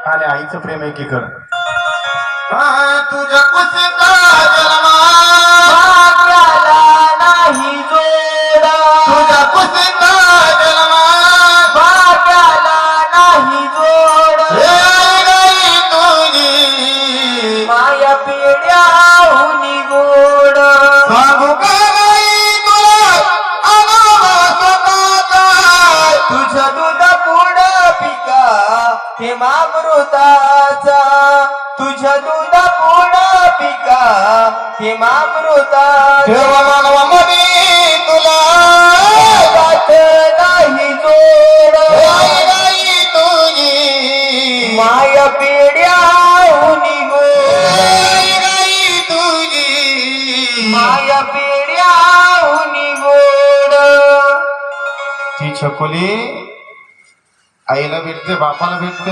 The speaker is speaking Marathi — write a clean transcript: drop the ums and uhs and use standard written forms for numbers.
आले आईचं प्रेम एकीकडं तुझ्या कुसिता जन्मा भाग्याला नाही जोड तुझ्या कुसिता जन्मा भाग्याला नाही जोड गाई तुझी माया पिढ्याहून गोड सांगू का गाई तुला अनुभव स्वतःचा तुझं दूध पुढ पिका हेमामृताचा तुझं दूध पुढ पिका हेमामृताचा ठेवा मानवामध्ये तुला गात नाही जोड गाई तुझी माया पिढ्याहून गोड गाई तुझी माया पिढ्याहून गोड ती छकुली आईला भेटते बापाला भेटते